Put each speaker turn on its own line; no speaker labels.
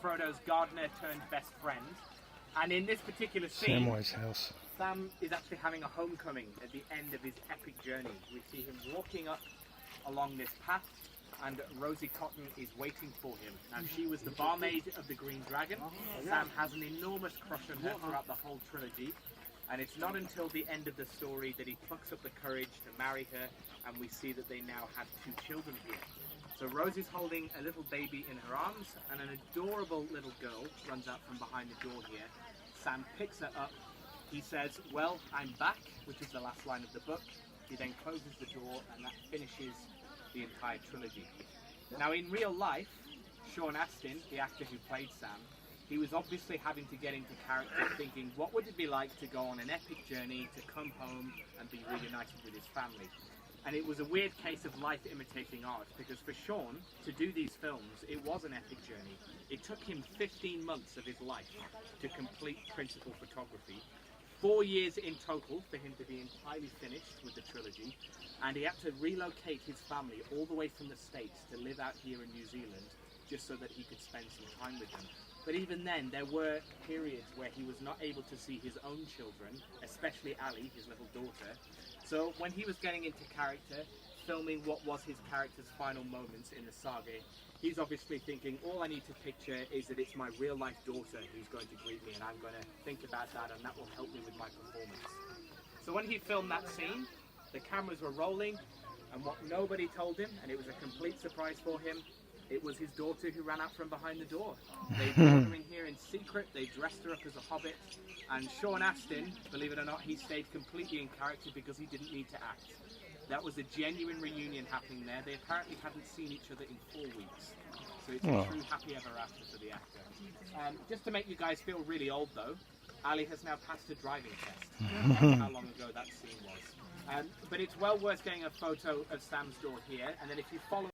Frodo's gardener turned best friend. And in this particular scene,
Samwise house.
Sam is actually having a homecoming at the end of his epic journey. We see him walking up along this path, and Rosie Cotton is waiting for him. Now, she was the barmaid of the Green Dragon. Sam has an enormous crush on her throughout the whole trilogy, and it's not until the end of the story that he plucks up the courage to marry her, and we see that they now have 2 children here. So Rosie's holding a little baby in her arms, and an adorable little girl runs out from behind the door here. Sam picks her up. He says, "Well, I'm back," which is the last line of the book. He then closes the door, and that finishes the entire trilogy. Now, in real life, Sean Astin, the actor who played Sam, he was obviously having to get into character, thinking, what would it be like to go on an epic journey, to come home and be reunited with his family? And it was a weird case of life imitating art, because for Sean to do these films, it was an epic journey. It took him 15 months of his life to complete principal photography, 4 years in total for him to be entirely finished with the trilogy, and he had to relocate his family all the way from the States to live out here in New Zealand just so that he could spend some time with them. But even then, there were periods where he was not able to see his own children, especially Ali, his little daughter. So when he was getting into character, filming what was his character's final moments in the saga, he's obviously thinking, all I need to picture is that it's my real life daughter who's going to greet me, and I'm going to think about that, and that will help me with my performance. So when he filmed that scene, the cameras were rolling, and what nobody told him, and it was a complete surprise for him, it was his daughter who ran out from behind the door. They brought her in here in secret, they dressed her up as a hobbit, and Sean Astin, believe it or not, he stayed completely in character because he didn't need to act. That was a genuine reunion happening there. They apparently hadn't seen each other in 4 weeks. So it's a true happy ever after for the actor. Just to make you guys feel really old though, Ali has now passed a driving test. That's how long ago that scene was. But it's well worth getting a photo of Sam's door here, and then if you follow